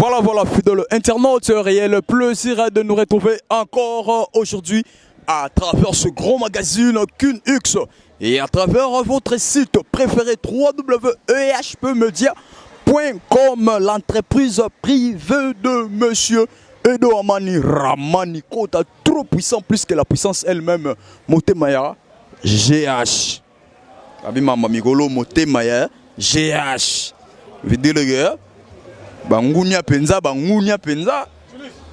Voilà, voilà, fidèle internaute, réel plaisir de nous retrouver encore aujourd'hui à travers ce grand magazine KUNX et à travers votre site préféré www.ehpmedia.com, l'entreprise privée de Monsieur Edo Amani Ramani Kota, trop puissant, plus que la puissance elle-même. Motemaya GH. Abima Mamigolo Motemaya GH. Vous dire le gars, bangunya penza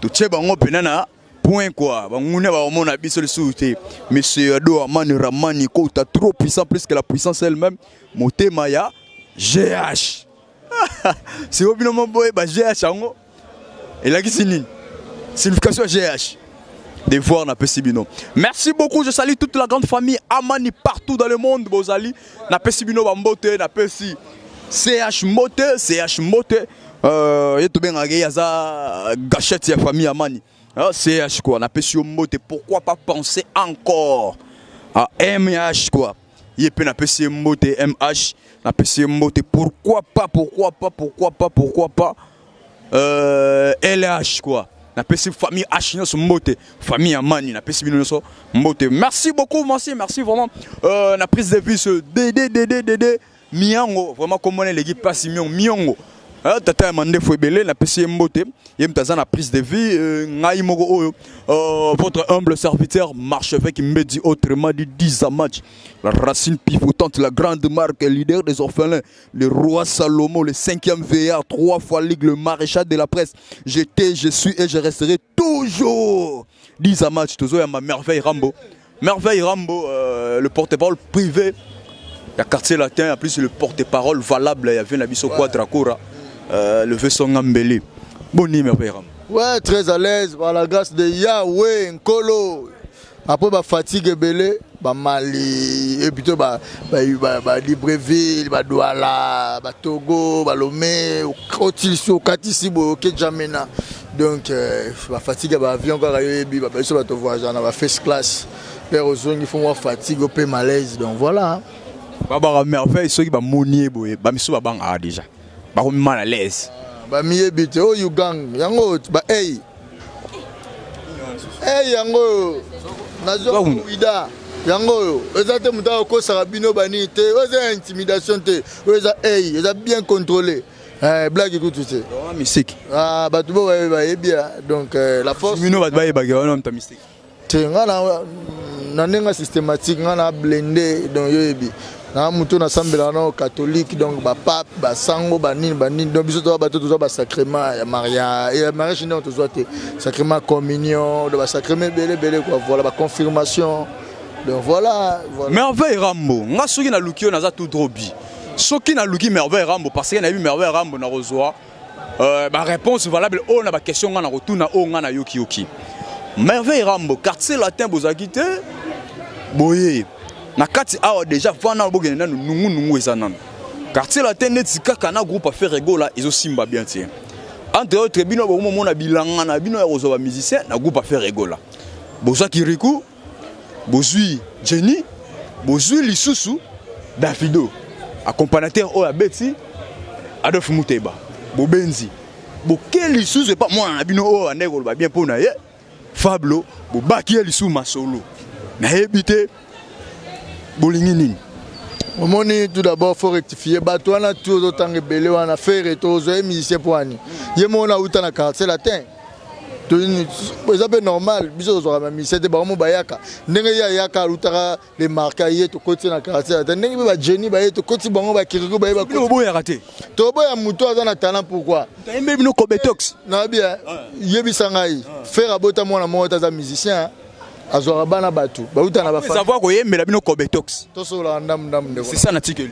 tuche bango penana point quoi, bangunya ba mona biso le souté. Monsieur Edo Amani Ramani Kota, trop puissant, plus que la puissance elle-même. Motemaya GH. C'est obino boy ba GH ango. Et là qui signe signification GH. Devoir n'a pas sibino. Merci beaucoup, je salue toute la grande famille Amani partout dans le monde. Bozali n'a pas sibino bambote, n'a pas si CH Mote. Yeto ben yaza gâchette ya famille Amani. CH quoi, n'a pas si Mote. Pourquoi pas penser encore à MH quoi. Yepe n'a pas si Mote MH, n'a pas si Mote. Pourquoi pas LH quoi. Na pesi famille H no mbote, famille Amani na pesi bino so mbote. Merci beaucoup, merci vraiment. Na prise de vue ce DD Miango, vraiment comme on est l'équipe passe Miango. Tata Mande Fouebele na pesi mbote. Yem taza na prise de vue ngai mogo oyo. Votre humble serviteur Marchevêque qui me dit autrement dit 10 à match. La racine pivotante, la grande marque, leader des orphelins, le roi Salomon, le 5e VA, 3 fois ligue, le maréchal de la presse. J'étais, je suis et je resterai toujours. 10 à match, toujours à ma merveille Rambo. Merveille Rambo, le porte-parole privé. Il y a quartier latin, en plus le porte-parole valable, il y avait Nabiso Quadracora, le vaisseau Ngambele. Bonne merveille Rambo. Ouais, très à l'aise, par la grâce de Yahweh, Nkolo. Après, bah, fatigue belé, bah, Mali, et plutôt, Libreville, Douala, Togo, Lomé, Otilso, Katisibo, Kedjamena. Donc, bah, fatigue, bah, avion, encore à Yobi, bah, ça va te voir, j'en ai first class. Père Ozong, il faut voir fatigue, au malaise, donc voilà. Bah, merveille, ceux qui bah, monier, bah, mais ça va déjà. Bah, mal à l'aise. Bah, miébite, oh, you gang, yango, bah, hey. Hey, yango. Nazo Ouida, yango, ezate muta ko sarabino bani te, oza intimidation te, oza hey, eza bien contrôlé. Blague écoute tu sais. Mystique. Ah bah tu vois bien. Donc la force. Mino va ba on ta mystique. Te ngana nanenga systématique ngana blendé donc yebi. Na muto na sambela na catholique donc ba pape ba sango ba nini donc biso to ba sacrement ya maria et mariage non to zote sacrement communion de ba sacrement belé quoi voilà ba confirmation donc voilà. Merveille Rambo nga soki na lukio na za tout drobi soki na luki merveille Rambo parce que na bi merveille Rambo na rezoa ba réponse valable on na ba question nga na retourna o nga na yoki merveille Rambo quartier latin bozakite boye na kati awa déjà vana bogene nanu nungu ezanana quartier latin neti kaka na groupe affaire regola izo simba bien tiens entre autres bino bo mona bilanga na bino ya rozo ba musicien na groupe affaire regola bozwa Kirikou bozwi Jenny bozwi lisusu Davido accompagnateur o ya Betty Adolphe Muteba bobenzi boke lisusu pas moi na bino o andeko ba bien pona ye Fablo bobaki lisusu masolo na ebité Bolingini. Au moment tout d'abord faut rectifier. Bateau on a tout autant rebellé on a fait retour aux musiciens pour ani. Yemo na uta na quartier latin. C'est un normal. Biso zo ma musicien de ba mo bayaka. Ndenge ya yaka utara les marques yé to côté na quartier latin. Ndenge ba Jenny ba yé to côté bango ba Kirikou ba yé ba. To boya raté. To boya muto aza na talent pourquoi? Embe bino Kobetox. Na bien. Yebi sangai. Faire abota mo na mo ta musicien. Azora bana batu bauta na ba famille savoir ko yembela bino Kobetox to so la ndam c'est ça na tikeli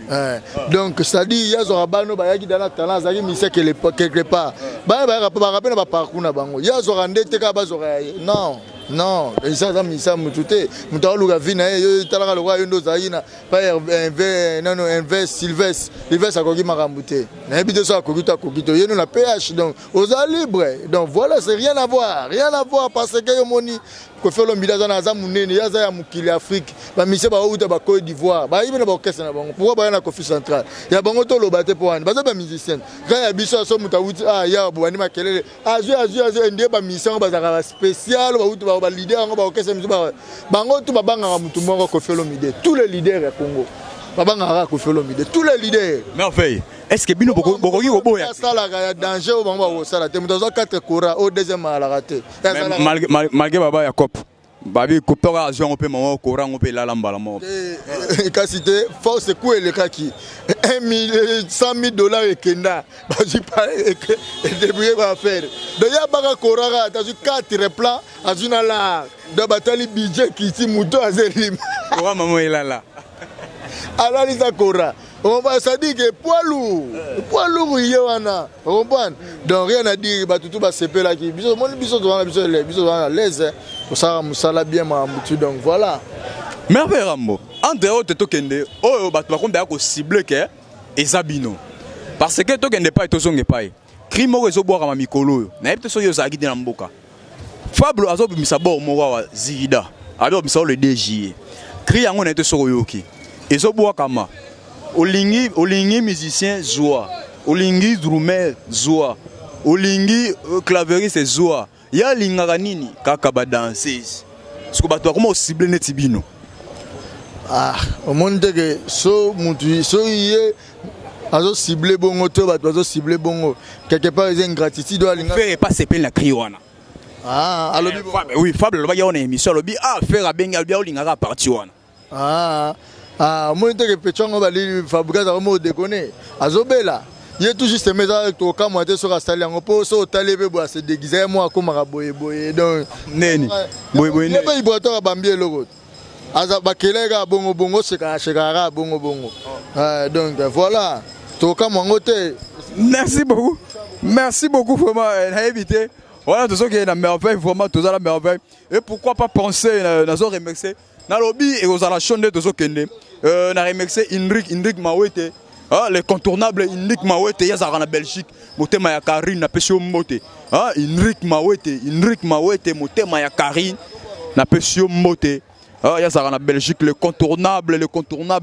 donc ça dit yazora bano ba yaki dans la talent zaki mise quelque part ba rappelle na ba parcours na bango yazora ndete ka bazora non Non, ça ça misa mututé. Mutaluga vina yo talaka lo wa yondo zaina pa un verre Sylvestre. Sylvestre akoki makambuté. Na ebité ça akokito yeno na PH donc aux libre. Donc voilà, c'est rien à voir parce que yo moni ko fait l'ombida za na za munene ya za ya mukili Afrique. Ba mise ba uta ba Côte d'Ivoire. Ba yibe na ba orchestre na bango. Pourquoi ba na Kofi Central? Ya bango to lo baté pour wana. Ba za ba musicien. Quand ya biso so mutawuti ya bo ani makelele. Azu ndie ba mission ba za spécial ba uta ba leader ngo ba orchestre miso ba bango tu ba banga mutu moko Kofi Olomide. Tous les leaders ya Congo. Ba banga Kofi Olomide. Tous les leaders. Merveille. Est-ce que bino bokoki ko boya? Ça la danger au bango ba sala te muto zo 4 kora au deuxième à la raté. Malgré baba ya cop. Babi coupera avion on peut maman courant on peut la lambala mort. Cité force coup le kaki 100 000 dollars et kenda. Baji pas et débrouiller va faire. Donc ya baka korara t'as 4 plans azuna la de batali budget qui ti muto azelim. Quoi maman il là. Alors les akora. On va se dire que poids lourd wana. On comprend. Donc rien à dire ba tout ba CP là qui biso à l'aise. Ça musala bien ma mutu donc voilà. Merveille Rambo. Entre autres tokende oh ba to kombe ko cibler que ezabino. Parce que tokende pas to zonge pas. Crime rezo boire ma mikolo. Na yebte so yo za gidi na mboka. Fablo azo bimisa bo mo wa Zida. Ado bimisa le DJ. Cri yango na te so yoki. Ezo boire kama. Olingi musicien Zoa, Olingi drummer Zoa, Olingi clavieriste Zoa. Ya lingaka nini kaka ba danseuse. Siko bato comment cibler netibino. Au monde que so mutu so yé azo cibler bongo to bato azo cibler bongo. Quelque part ils ont gratitude doit linga. Faire pas s'epel na criwana. Alobi oui, Fable lo ba ya on émission lobi faire a benga bia olingaka parti wana. Moi que Pechongo bali fabriquer ça comme déconner azobela il est tout juste mais avec toi quand moi tu sur installé en po so talebe bo se déguiser moi comme boye donc neni boye ne pas il boit to bambie logo aza bakelega bongo shekara bongo donc voilà to quand moi ngote merci beaucoup vraiment invité voilà tout ce qui est la merveille vraiment tout ça la merveille et pourquoi pas penser nazo remercier na lobby et aux alachons de zo kende na remercier Indrik Mawete l'incontournable Indrik Mawete yazara na Belgique motema ya Karine na pesio mote Indrik Mawete motema ya Karine na pesio mote yazara na Belgique l'incontournable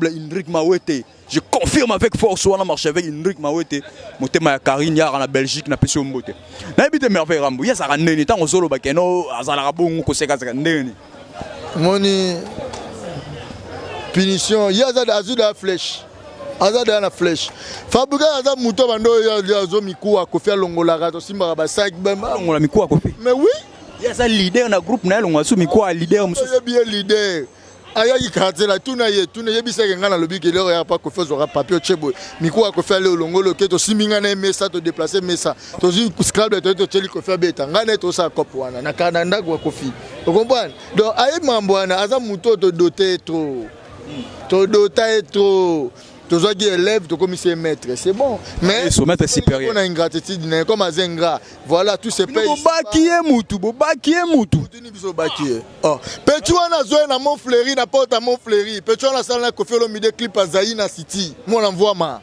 Indrik Mawete. Je confirme avec force on a marché avec Indrik Mawete motema ya Karine yazara na Belgique na pesio mote. Na ebite merveille Rambo yazara neni tango solo bakeno azala bongo ko seka neni. Moni punition yaza azu da flèche azada na flèche fabriquer aza muto bando yazo mikuwa ko faire longola rato simba ba sac ba longola mikuwa ko fait mais oui yaza leader na groupe na longola su mikuwa leader muso bien leader aya ikate la tuna yebisa ke ngana lobi ke lero ya pas ko faire zora papier chebo mikuwa ko faire le longolo ke to siminga na mesa to déplacer mesa to zu scrabble to cheli ko faire beta ngana to sa cop wana na kananda ko kofi vous comprenez donc aye mambo wana aza muto to doter trop tu dois dire élève, tu comme c'est maître, c'est bon. Mais son maître supérieur. On a une gratitude, comme à Zenga. Voilà, tous ces pays. Bobakie moutou. Oh, Petuana zoé na mon fleuri, na porte à mon fleuri. Petuana sala ko fait le midi clip à Zaina City. Mon envoie ma.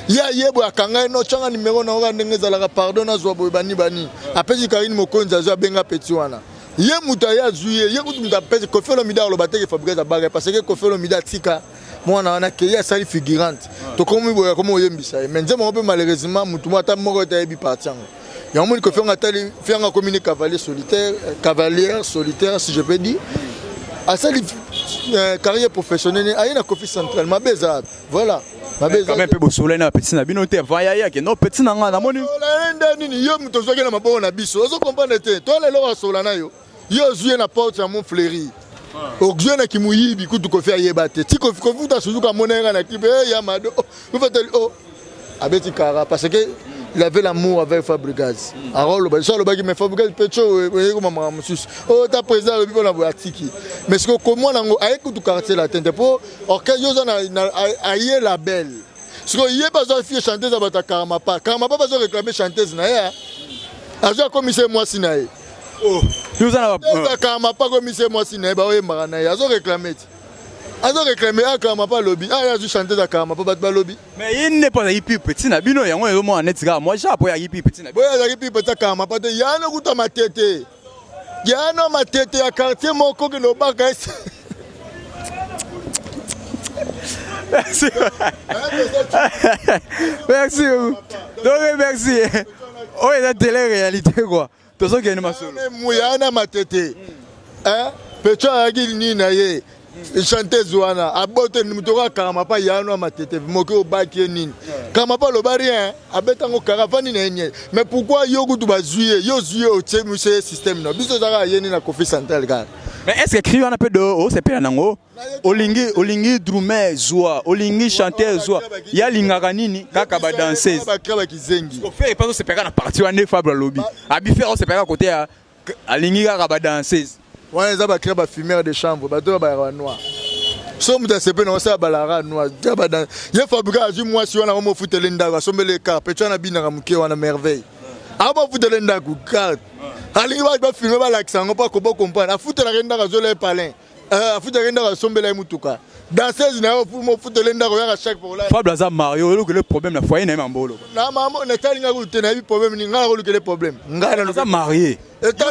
Ya yebo akanga no changa numéro na nga ndenge zalaka pardon na zwa bani. Après Karine Mokonza zo benga Petuana. Ye mutaya zuye, ye kutu mutapese ko fait le midi alo bateke fabriquer za bague parce que ko fait le midi tika. Moi on a créé ça figurante to comme boya comme oyembisa mais nzema on malheureusement mutu mata moko ta yebi partant ya on ko faire un communiqué cavalier solitaire si je peux dire à ça carrière professionnelle à une Kofi Central ma beza voilà ma beza quand même peu soleil na petit na binote vaya ya que non petit na nga na moni la nini yo muto zoke na maboko na biso ozo comprendre te to le lo solana yo zuye na porte ya mon fleuri Oxygen qui mouille, du coup, tu peux faire yébate. Si tu as suzuka monnaie na clip, Yamado, vous faites Abeti Kara parce que il avait l'amour avec Fabregas. Alors le bas le bas qui me Fabregas pecho comme maman monsieur. Oh ta présent le people na boatiki. Mais ce que comment nango avec tout quartier la tente pour orchestre yo na aye la belle. Ce que yé pas faire chanter ça bata Karama pas. Karama pas besoin réclamer chanteuse na ya. Ajo comme c'est moi sinae. Oh, nous en avons pas comme c'est moi si n'est pas marana. Ils ont réclamé. Ils ont réclamé à Kamapa lobby. Ah, ils ont chanté à Kamapa pas lobby. Mais il n'est pas hippie petit na bino yango yo mo net ga moi j'ai pas hippie petit na. Boya za hippie petit Kamapa te yana kuta matete. Yana matete ya quartier moko que no baka. Merci. Merci. Donc merci. Oh, il y a la télé-réalité quoi. Tout ça qui est masolo. Mouyana matete. Hein? Pecho agil ni na ye. Chanter Zouana. Abote mutoka Kamapa yano matete. Moke au baki nini. Kamapa lo ba rien. Abetango caravane na nye. Mais pourquoi yo kutu ba zuye? Yo zuye au tchemu ce système na. Biso zaka yeni na Kofi Central gars. Mais est-ce que crier on a peu de haut c'est pas nango? Olingi drumer zoa, olingi chanter zoa. Ya lingaka nini kaka ba danseuse. Ba kraba kizengi. Ko faire pas c'est pas na partie wane Fable lobby. Abi faire c'est pas côté à alingi kaka ba danseuse. Ouais, ça ba kraba fumeur de chambre, ba to ba noir. So muta sepe na sa balara noir. Ba dan. Ye fabrica azu moi si on a mo futele ndaka sombele ka pecho na bina muke wana merveille. Aba futele ndaka carte. Alingi ba filmer ba l'accent pas ko comprendre. A futela ndaka zo le palin. Afutela ndaka sombele mutuka. Danseuse na yo mo futele ndaka ya chaque pour là. Fable za Mario le problème na foyer na mambolo. Na maman na talinga ko tena bi problème ni ngala ko le problème. Ngala za marié.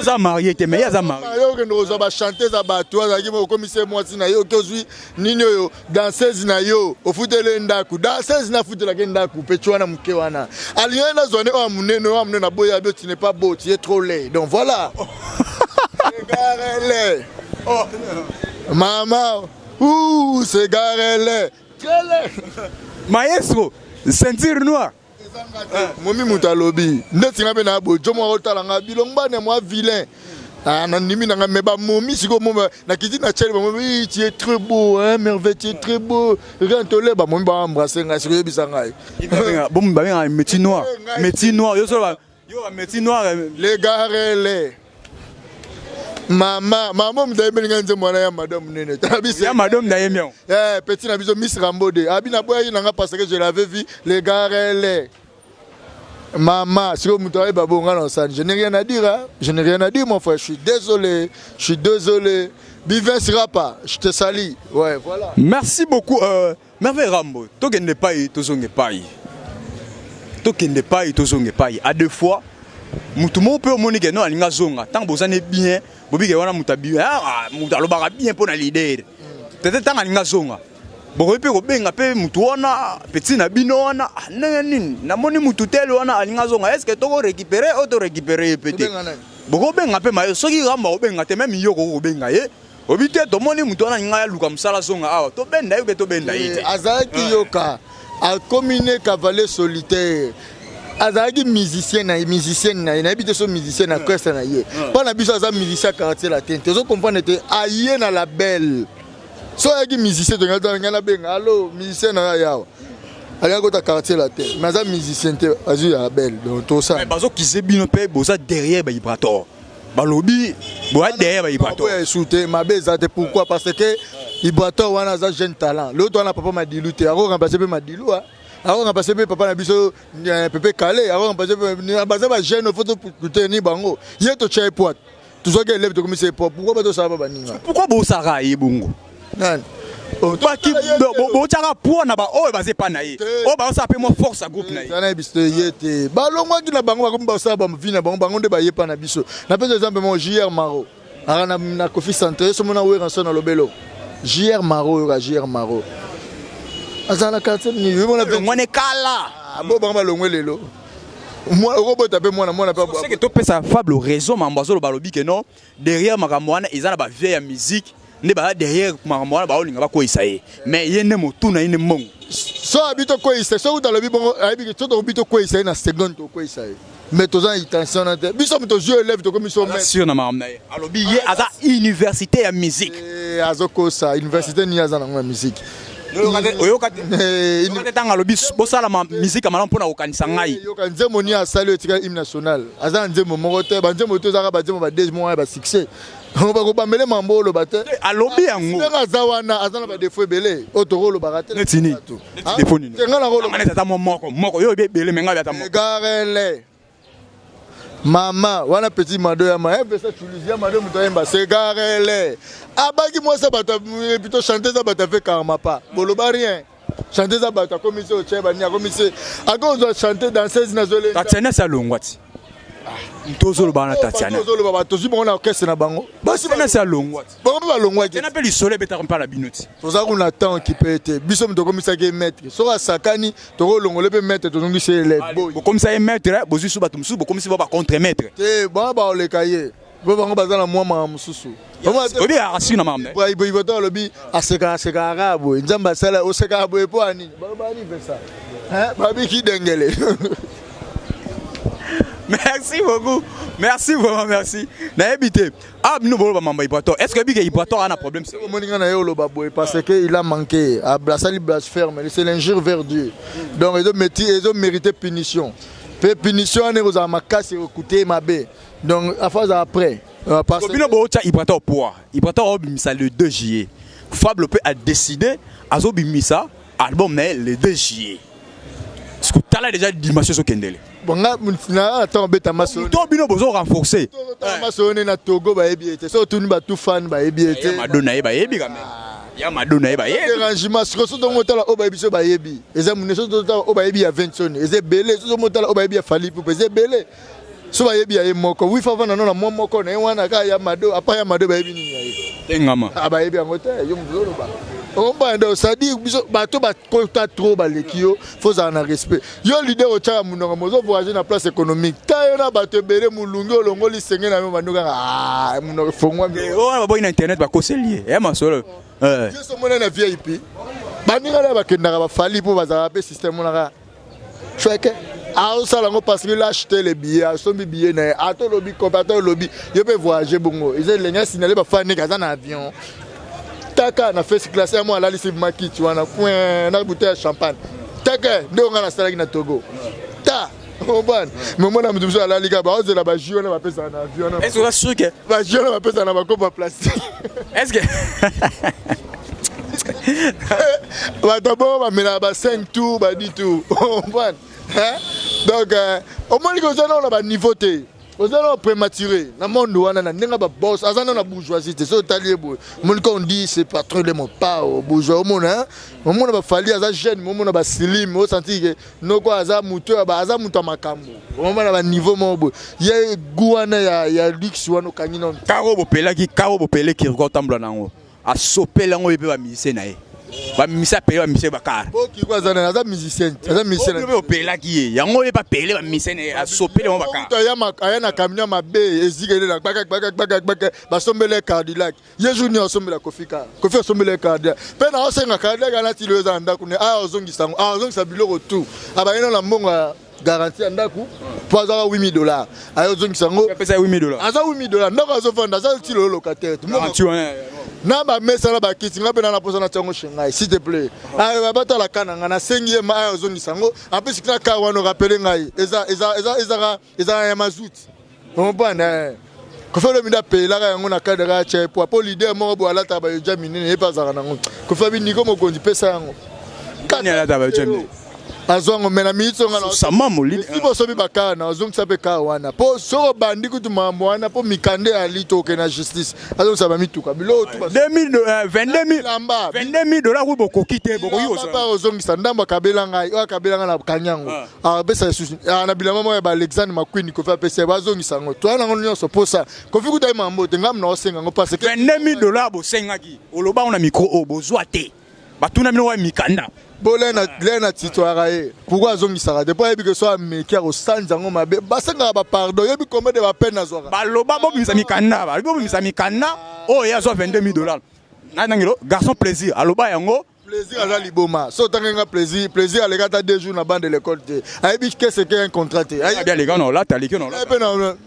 Ça marié te mais ya za marié. Yo que nous ba chanter za bato za ki mo commissaire moi si na yo kozui nini yo danseuse na yo o futele ndaka. Danseuse na futela ndaka pecho na muke wana. Aliena zone o munene na boya bio tu n'es pas beau, tu es trop laid. Donc voilà. Regarde-les. Oh. Maman, ouh, c'est garé. Maestro, ceinture noire. Momi mutalobi. Netinga be na bo, jomo otala nga bilongba ne moi vilain. Ah na nimi na meba momi siko momi na kiti na cheli momi tu es très beau hein, merveille, tu es très beau. Rentole ba momi ba embrasser nga siko yebisa ngai. Bon ba nga métier noir. Métier noir, yo so ba yo métier noir les garé. Maman me daye nganze mwana ya madame nene. Ya madame daye mion. Petit na biso Miss Rambode. Abina boya nanga parce que je l'avais vu les garés. Maman, si vous me trouvez babo ngana ça, je n'ai rien à dire hein. Je n'ai rien à dire mon frère, je suis désolé. Bivin sera pas, je te salue. Ouais, voilà. Merci beaucoup Merveille Rambo. Tokende pai tozonge pai. Tokende pai tozonge pai. À deux fois mutu mo pe monique non alinga zonga tant bozane bien bobike wana mutabi mutu alobaka bien pour na leader tete tant alinga zonga boko pe ko benga pe mutu wana petit na bino wana nini na moni mutu telo wana alinga zonga est-ce que toko récupérer auto récupérer peut-être boko benga pe ma soki ramba ko benga te même yoko ko benga ye obite to moni mutu wana nga ya luka musala zonga awa to benda yo ke to benda ite azaki yoka a combiné cavalier solitaire. Azaki musicien na habite so musicien na orchestre na ye pas na biso aza musicien quartier latin te zo comprendre te aye na label so yaki musicien to ngana benga allo musicien na yawo ali ko ta quartier latin mais aza musicien te azu ya label donc to ça mais bazo kizebino pe boza derrière ba vibrator balobi boa derrière ba vibrator ouais shooter ma bezate pourquoi parce que vibrator wana aza jeune talent l'autre wana papa Madilu te ako remplacer pe Madilu hein. Alors on a passé papa na biso pépé calé alors on passé ba jeune photo tenir bango yeto chai pote tout ça que élève de commissaire pourquoi pas to ça ba ninga pourquoi bo sara yebungo nan ba ki bo tshaka po na ba o ba se pa na ye o ba sa pe mo force groupe na ye sana biso yete ba longwa ki na bango ba komba sa ba mvina bango nde ba yepa na biso na pesa exemple mon JR Maro ara na Kofi Central so mona we ranso na lobelo JR Maro azala quartier ni mona pe ngone kala bo banga longwe lelo moi robot tape mona pas c'est que to pesa Fable raison mambazo lo balobi que non derrière makambo wana ezana ba vieille musique ne ba derrière makambo wana ba olinga ba ko isaye mais yene motu na yene mongo so habito ko isaye so utalobi bongo abi to habito ko isaye na seconde to ko isaye mais to za intention na te biso mto jeu élève to comme so mais sûr na makambo na ye alobi ye aza université ya musique azoko sa université ni azana na musique oyoka tanga lobi bosala ma musique amala mpona kokanisa ngai yoka nzembo ni asali etika hymne national aza nzembo moko te banzembo to zaka banzembo ba deux mois ba succès on ba ko bamele mambolo bate alobi yango nga zawana azana ba défaut belé otoro ba raté netini défaut nini nga na rolo ngana tata moko yo be belé menga bata moko garele Maman, wana petit mado ya ma, ça tulizia mado mutoyemba segarele. Abaki moi ça bata plutôt chanter ça bata fait karma pas. Boloba rien. Chanter ça bata comme ici au cheba ni comme ici. Ako doit chanter danser na zole. Tatiana salongwati. Mtozo lobana Tatiana. Mtozo lobana tozi bon na orchestre na bango. Basi na salongwati. Bango ba longwati. On appelle le soleil beta comme pas la binoti. Toza kuna temps qui peut être. Biso mto comme ça qui maître. Sora sakani to longole pe maître to ngi se élève. Comme ça maître, bozu su batum su comme si ba contre maître. Te ba ba le cahier. Bo bango bazala moi ma mususu. Obi arasi na mamne. Boy boy boto lobi aseka arabo. Nzamba sala oseka abo epo ani. Ba ni pesa. Hein? Babi ki dengele. Merci beaucoup. Merci vraiment, merci. N'habitez. Ah, nous voulons pas Ibrator. Est-ce que Ibrator a un problème? Parce qu'il a manqué. Il blasphème. C'est l'injure vers Dieu. Donc, ils ont mérité punition. Punition, on a cassé, écouté ma baie. Donc, à phase après. Parce que Ibrator poids. Ibrator a le 2 juillet. Fable a décidé à Zobimisa album le 2 juillet. Est-ce que tu as déjà dimension sur Kendele? Bon, attends, bête à ma soeur. Tu as besoin de renforcer. Ma soeur est na Togo, bah, ebiete. So, tout le monde tout fan, bah, ebiete. Madonna, bah, ebi quand même. Ya Madonna, bah, ebi. Dérangement, ce que ce dont on t'a la oba ebi, so, bah, ebi. Les amis, ce dont on t'a oba ebi à 20 sonnes. Les belé, ce dont on t'a la oba ebi à Fali pour les belé. So, bah, ebi à moko. Oui, fa na non, moi moko, na wana ka ya mado, apa ya mado, bah, ebi ni ya. Engama. Ah, bah, ebi à motel, yo m'volo ba. On va donc ça dit bateau ba kota trop ba lekio faut en respect yo leader au cha munonga mozo voyager na place économique ta yo na bateau belé mulungi olongo li senge na manduka ah munonga fongwa oh ba internet ba koselier e masolo yo so mona na VIP baninga na ba kendaka ba fali pour bazala pe système na choueke ah ça là parce qu'il a acheté les billets son billet na ato lobby comparateur lobby yo peut voyager bongo ils les signaler ba fani kaza na avion taka na first class ya moi la lisi maki tu wana point na bouteille de champagne taka ndio ngana salaki na Togo ta bon mais moi na mduzo ala liga ba oze la ba jio na ba pesa na avion na est-ce que c'est sûr que ba jio na ba pesa na ba copa plastique est-ce que ba d'abord ba mena ba 5 tours ba 10 tours bon hein donc au moins que ça on a ba niveau té vous allez prématuré. Dans le monde, on a un boss, on a une bourgeoisie. C'est ça, on dit c'est pas trop le mot pas bourgeois. On a fallu à jeune, on a slim, on senti que nos quoi, ça mouton, ça mouton makambo. On a un niveau mobile. Il y a Gouana, il y a luxe, on a canino. Caro Bopela qui regarde en blanc. A sopé là, on peut pas miser naï. Ba misa pele ba mise bakara. Bo ki kwa zana za musicien, za musicien. Bo pela ki yango ye ba pele ba mise ne a sopele mo bakara. To ya aya na camion mabe ezigele na baka ba sombele Cadillac. Ye junior sombele Kofika. Kofi sombele Cadillac. Pe na osenga Cadillac na tilo za ndako ne a ozongisa ngo. A ozongisa biloko tout. Aba ina na mbonga garantie ndaku pour avoir $8,000. Ayo zongisa ngo. Pesa $8,000. Aza $8,000. Ndako azofanda za tilo locataire. Na ba mesa na ba kiti ngabe na posa na tongo shengai s'il te plaît ah ba ta la kana ngana sengie ma ozongi sango après sikna ka wana rappeler ngai eza ya mazout on bana ko fa le mida pe la yango na kadera che pour leader mo bo ala ta ba jamini ne pas za nango ko fa bi niko mo kondi pesa yango kani ala ta ba jamini azongo mena mitso ngana sama molini ibo so bi bakana azongi sabe ka wana po so bandi kutu mambo wana po mikande ali to ke na justice azongi sabe mituka bilo tu ba $22,000 ku boko kite boko yo so pa azongi sandamba kabela ngai o kabela ngana kanyango a besa susu na bilama mo ba Alexandre Makwini ko fa pesa ba azongi sango to na ngono so posa ko fi kutai mambo te ngam na osenga ngo parce que $22,000 bo sengaki oloba on a micro o bo zoate batuna mino wa mikanda Lena titoaraye pourquoi azongisaka depuis yebi que soit meki au sanzango mabe basenga ba pardon yebi combien de ba peine azwaka baloba bo bimisa mikanda ba bo bimisa mikanda o ya zo $22,000 ngilo garçon plaisir aloba yango plaisir à la liboma so tangenga plaisir les gars 2 jours na bande de l'école ayebi qu'est-ce qu'un contrat bien les gars non là t'as les non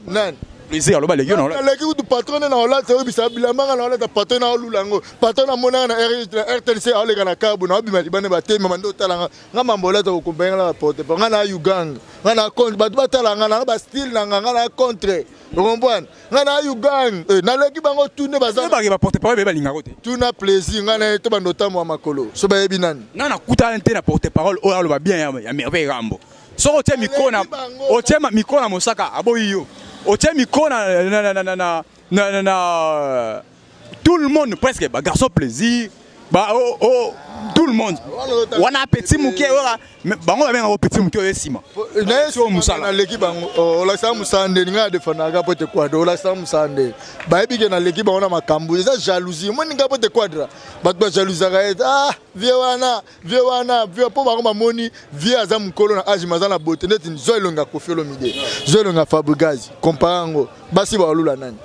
nan plaisir aloba les gars non là les du patron na ola te obisa bilamba na ola ta patron na olulango patron na mona na RTNC ole kana kabu na obima libane ba te mama ndo talanga ngama mbola ta kumbanga la porte pa ngana Uganda ngana contre ba batalanga na ba style na ngana contre vous comprenez ngana Uganda na leki bango tourner baza ba porte parole ba linga kote tuna plaisir ngana to ba notamo makolo so ba yebi nani na kuta ante na porte parole o ba bien ya merveille rambo so o tie micro na mosaka aboyi yo au tient micro tout le monde presque bah garçon plaisir bah tout le monde on a petit mouké bah on va bien un petit mouké sima sur musala l'équipe on la sa musande ninga de fanaga pote quadra on la sa musande bah ebi ke na l'équipe on a makambu ça jalousie moi ninga pote quadra bah ba jalousie ah vieux wana vieux po ba moni vieux azam kolo na age mazana beauté net zo elonga Koffi Olomide zo elonga Fabregas comparango basi ba lula nani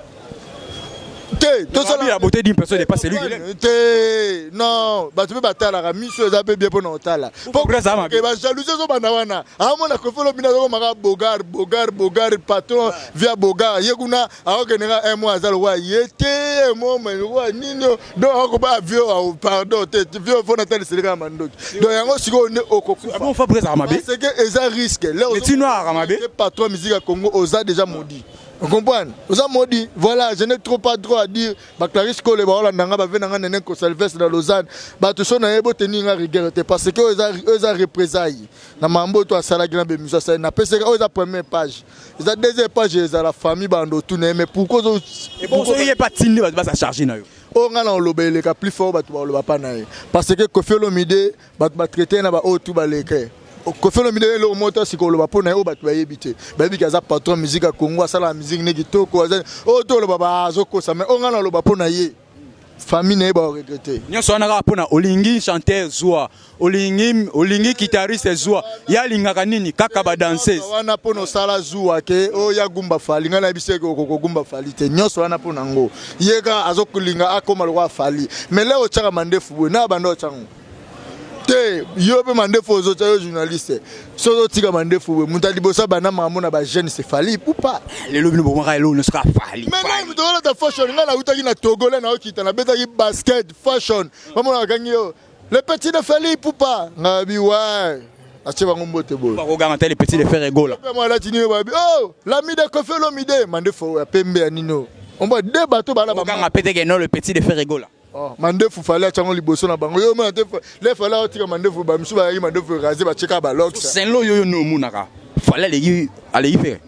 tout ça la beauté d'une personne n'est pas celui qui est. Non, bah tu peux battre la mission ça peut bien pour nous là. Pourquoi ça m'a bien? Bah jalousie zo banawana. Ah mon la Koffi Olomide zo mara bogar patron via bogar. Yeguna a genera un mois azalo wa yete mo wa nino donc ba vieux pardon vieux faut natal seleka mandoki. Donc yango siko ne okoku. Bon Fabrice Amabe. C'est que eza risque. Les Tinois Amabe. Patron musique à Congo osa déjà maudit. Vous comprenez? Vous avez dit, voilà, je n'ai pas trop à dire. Clarisse Cole, Nanga, Neneko Salves dans Lausanne, tout ça, n'a pas tenu à rigueur parce que eux ont représailles. Dans Mambo, toi, ça la grande musique, ça n'a pas eux la première page. Ils ont deuxième page, ils ont la famille, bando, tout, mais pourquoi et pourquoi il n'y a pas de signe, il va s'acharger. On a le plus fort, parce que Koffi Olomide, va traiter na tout baleke. Koffi Olomide le moteur si ko lo ba pona o ba tu yebite ba bi kaza patron musique à Congo ça la musique ne kitoko o to lo baba azoko ça mais on a lo ba pona ye famille ne ba regretter nyoso na ka pona olingi chanteur zwa olingi guitariste zwa ya lingaka nini kaka ba danseuse wana pona sala zwa ke o ya gumba fali ngana biseko ko gumba fali te nyoso wana pona ngo yeka azokulinga akoma lo fali mais leo chaka mandefu na bando chango yo pe mandefu ozocha yo journaliste sozo tika mandefu mutali bosa bana mamona ba jeune c'est fali ou pas le lobby bo mara elo ne sera fali mais non muto la ta fashion ngana utaki na togolais na okita na beta ki basket fashion mamona kangi yo le petit de fali ou pas ngabi ouais ache bango mbote bo ba ko ganga les petits de faire égola moi la tini babi oh l'ami de Koffi Olomide mandefu ya pembe ya nino on va débattre bana ba ganga pete que non le petit de faire égola. Oh, mandefu fallait chango liboso na bango yo mandefu le fallait otika mandefu ba misu ba yi mandefu raser ba cheka ba lox senlo yo no munaka fallait les aller y faire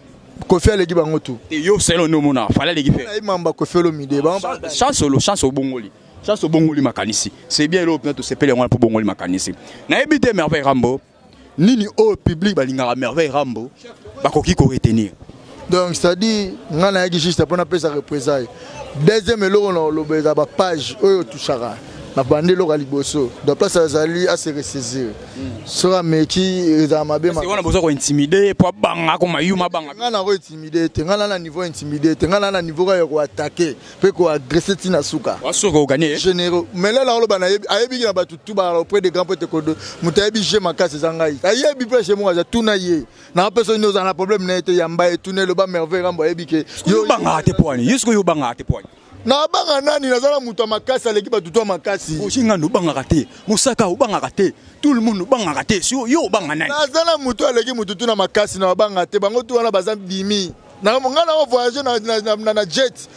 Koffi aleki bango tout yo senlo no muna fallait les faire ay mamba Koffi Olomide ba chance au bongoli makanisi c'est bien l'eau peut se peler pour bongoli makanisi na ebité merveille rambo nini au public balinga merveille rambo ba koki ko retenir. Donc c'est-à-dire ngana yaki juste pour na pesa représailles deuxième eloko na lobeza ba page oyo touchara na bande loka liboso de place azali à se ressaisir sera meki ezamabe ma on a besoin ko intimider pour banga ko mayuma banga ngana ko intimider te ngana na niveau intimider te ngana na niveau ko attaquer pe ko agresser tina suka wasuka ko gagner généraux mais là lo bana ayebi na batu tout ba auprès des grands potes kodo mutayebi je makase zangai ayebi près chez moi za tuna ye na personne nous a un problème na ete yamba et tourner le ba merveille rambo ayebi ke yo banga te poani yusko yo banga te poani na banga nani nazala muto makasi aleki batuto makasi oshinga no banga kate musaka ubanga kate tout le monde banga kate si yo banga nani nazala muto aleki mututu na makasi na banga te bango tu wana bazam bimi na ngana o voyager na jet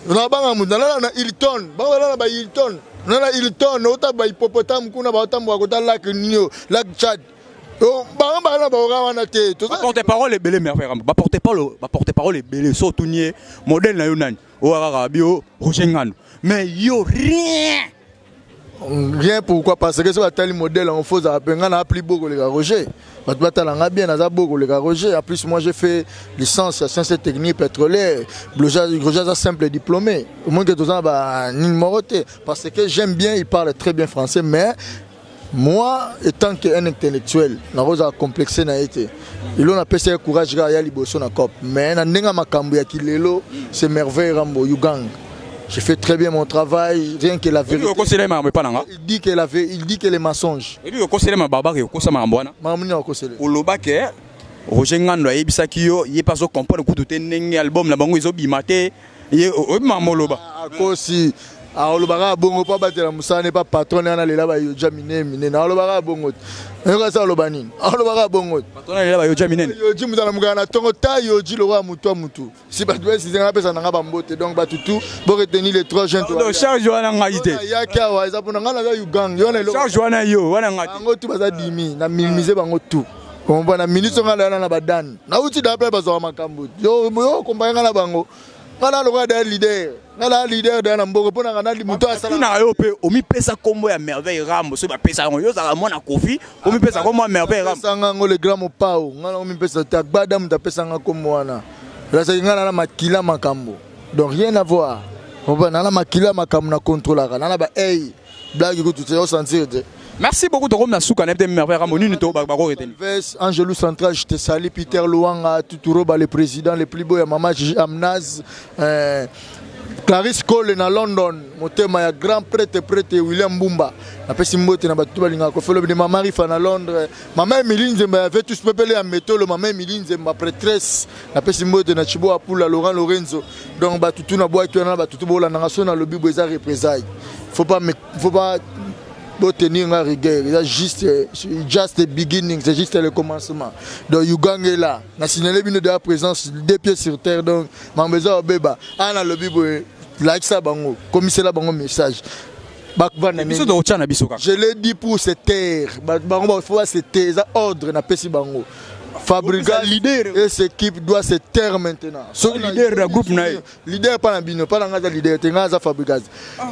na banga muto na Hilton bango na ba Hilton na Hilton ota ba hippopotame kuna ba otambo akota lac Nio lac Tchad porte-parole est belé merveille porte-parole est belé surtout nié modèle na yo nani o arabio Rochengano mais yo rien pourquoi parce que c'est un modèle en faux à penga na appli beaucoup les Roger batala bien na beaucoup les Roger en plus moi j'ai fait licence en sciences techniques pétrolières Roger simple diplômé au moins que tous ans ba ni moroté parce que j'aime bien il parle très bien français mais moi, étant qu'un intellectuel, je suis complexé. Il a appelé ça courage à liboso na cop. Mais c'est merveille Rambo Yugang. J'ai fait très bien mon travail, rien que la vérité. Il dit que les mensonges. Il dit que Roger Ngando ayebisaki yo ye pas so comprendre ko tout ndenge album na bango izo bimate ye mamoloba akosi aolobaka bongo pa batela musane pa patron na lela ba yo jamine mine na olobaka bongo eka sa oloba nini olobaka bongo patron na lela ba yo jamine yo ji mutana mugana tongo ta yo ji lowa mutu si batu esi zenga pesa na ngaba mbote donc batutu bo retenir les trois jeunes to charge wana ngaite ya kya wa eza pona ngana ga Uganda yo na charge wana yo wana ngati bango tu baza dimi na minimiser bango tout on va na ministre ngala na badan na uti d'après bazo makambo yo komba ngala bango ngala lo ga leader ngala leader de na mboko pona ngana limuto asala na yo pe omi pesa kombo ya merveille rambo so ba pesa yo za mona kofi omi pesa kombo ya merveille rambo sanga ngo le grand mopao ngala omi pesa ta gbada muta pesa nga kombo wana la sa ngala na makila makambo donc rien à voir on va na makila makambo na contrôler na ba hey blague que tu te sentir. Merci beaucoup de Romnasouka, Nepte Merveille Ramoni, Nito Bagaro Reten. Angelou Central, je te salue, Peter Louanga, Tuturoba, le président, les plus beaux, Maman Amnaz, Clarisse Cole na London, Motema, ya grand prêtre William Bumba, na Pessimbote, na Batuba Linga, Kofolo de Maman Rifa na Londres, Maman Emiline Zemba, avait tous peuplé en métaux, Maman Emiline Zemba, prêtresse, na Pessimbote, na Chibo Apula, Laurent Lorenzo, donc Batutu na Boaki, na Batutu Bola, na Nation, na Lobby Boisa représailles. Faut pas tenir un rigueur, c'est just the beginning, c'est juste le commencement. Donc Uganda est là, national bino de la présence des pieds sur terre, donc Mambeza Obeba, Anna le Bibo, like ça bango, commissaire la bango message. Je l'ai dit pour se taire, il faut se taire, ça ordre na pesi bango. Fabrica et cette équipe doit se taire maintenant. Ce leader du groupe leader pas bino, pas dans leader, c'est Fabrica.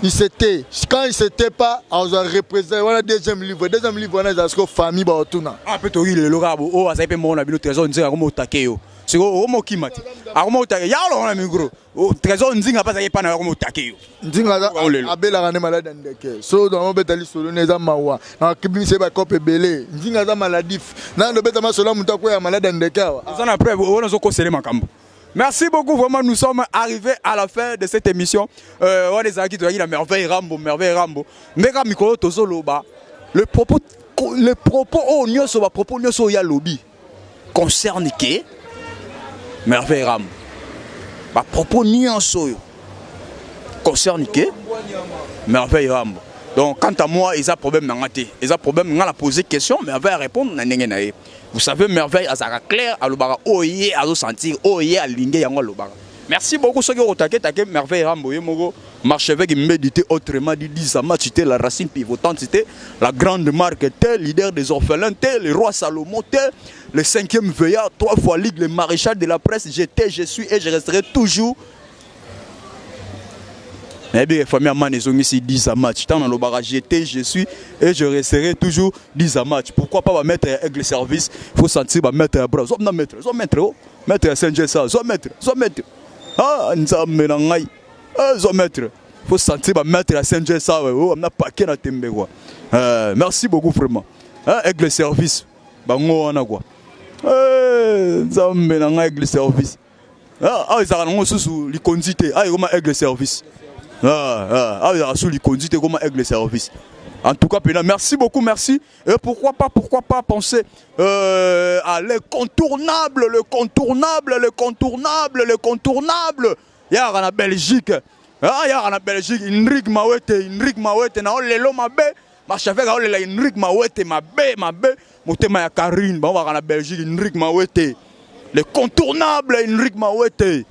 Il s'était quand il s'était pas, on a représenté voilà deuxième livre on a dans famille ba otuna. Ah peut oui le logabo oh ça peut mon bino trésor nzinga comme otakeo. C'est au mo kimati. A comme otakeo ya lo na micro. Trésor nzinga pas ça pas na comme otakeo. Nzinga abela kana malade ndeke. So dans betali solo neza mawa. Na kibimi ba kope belé. Nzinga za maladif. Na ndo beta masolo mutako ya malade ndeke wa. Ça na preuve on zo ko sele makambo. Merci beaucoup, vraiment nous sommes arrivés à la fin de cette émission. On est aquí de la merveille Rambo. Mais quand micro tozoloba, le propos oh nyoso ba propos nyoso ya lobby concerne que merveille Rambo. Ba propos nyoso concerne que merveille Rambo. Donc quant à moi, ils ont problème dans la tête. Ils ont problème dans la poser question, mais va répondre na ndenge. Vous savez, merveille, à clair, à l'obara, oye, à sentir, oye, à linger, à l'obara. Merci beaucoup, ceux qui ont attaqué, merveille, Ramboye, Mogo, marche avec méditer autrement, dit Dizama, c'était la racine pivotante, c'était la grande marque, tel, leader des orphelins, tel, le roi Salomon, tel, le 5e veillard, 3 fois ligue, le maréchal de la presse, j'étais, je suis et je resterai toujours. Eh bien, famille Aman, ils ont ici 10 à match. Tant dans le barrage, j'étais, je suis et je resterai toujours 10 à match. Pourquoi pas mettre avec le service? Il faut sentir mettre un bras. Mettre Saint-Jessa, mettre. Ah, il faut sentir mettre à Saint-Jessa. On a pas qu'un tembe quoi. Merci beaucoup vraiment. Avec le service, bango on a quoi. Avec le service. Ah, ils ont sous les condités. Ah, ils avec le service. Sous les conditions comment avec le service. En tout cas, merci beaucoup, merci. Et pourquoi pas penser à l'incontournable. Il y a en Belgique. Il y a en Belgique, Inrik Mawete, na lelo mabe, ma chef ga olela Inrik Mawete mabe, motema ya Karine, ba en Belgique Inrik Mawete. Le contournable Inrik Mawete.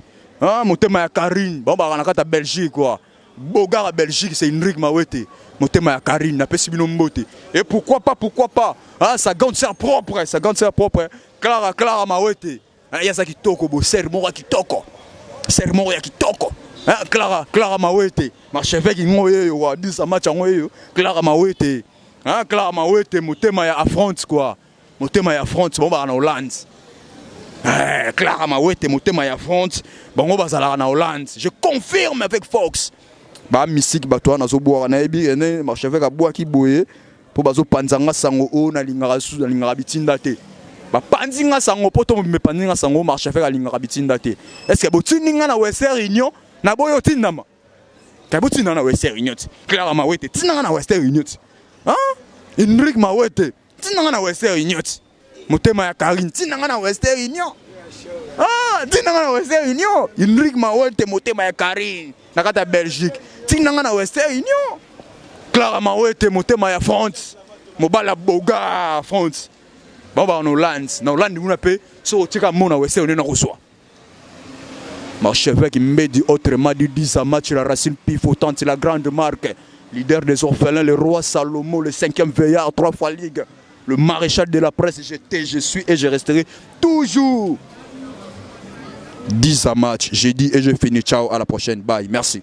Motema ya Karine, ba en kata Belgique quoi. Bogar à Belgique, c'est Inrik Mawete. Motema ya Karine, na pesi bino mbote. Et pourquoi pas sa grande sœur propre, Clara Mawete. Il y a ça qui toko, bo sermon qui toko. Clara Mawete. Marchevêque ngoye wa 10 match ngoye. Clara Mawete. Clara Mawete motema ya affront quoi. Motema ya affront bon ba en Hollande. Clara Mawete motema ya affront bon ba zala en Hollande. Je confirme avec Fox. Ba misik bato na zo boa na ebi ene marchevêque aboa ki boye po bazo panzanga sango o na lingara su na lingara bitinda te. Ba panzinga sango poto me panzinga sango marchevêque a lingara bitinda te. Est-ce que botininga na Western Union na boyo tinama? Ka botinana na Western Union. Clara Mawete tinanga na Western Union. Inrik Mawete tinanga na Western Union. Motema ya Karine tinanga na Western Union. Tinanga na Western Union. Inrik Mawete motema ya Karine na kata Belgique. Tinanga na Western Union. Clara Mawete motema ya France. Mobala Boga France. Baba en Hollande. Na Hollande on appelle so tika mona Western Union na reçoit. Marchevêque me dit autrement du 10 à match la racine pivotante la grande marque. Leader des orphelins, le roi Salomon, le 5e veillard, 3 fois ligue. le maréchal de la presse. J'étais, je suis et je resterai toujours 10 à match. J'ai dit et je finis. Ciao, à la prochaine. Bye. Merci.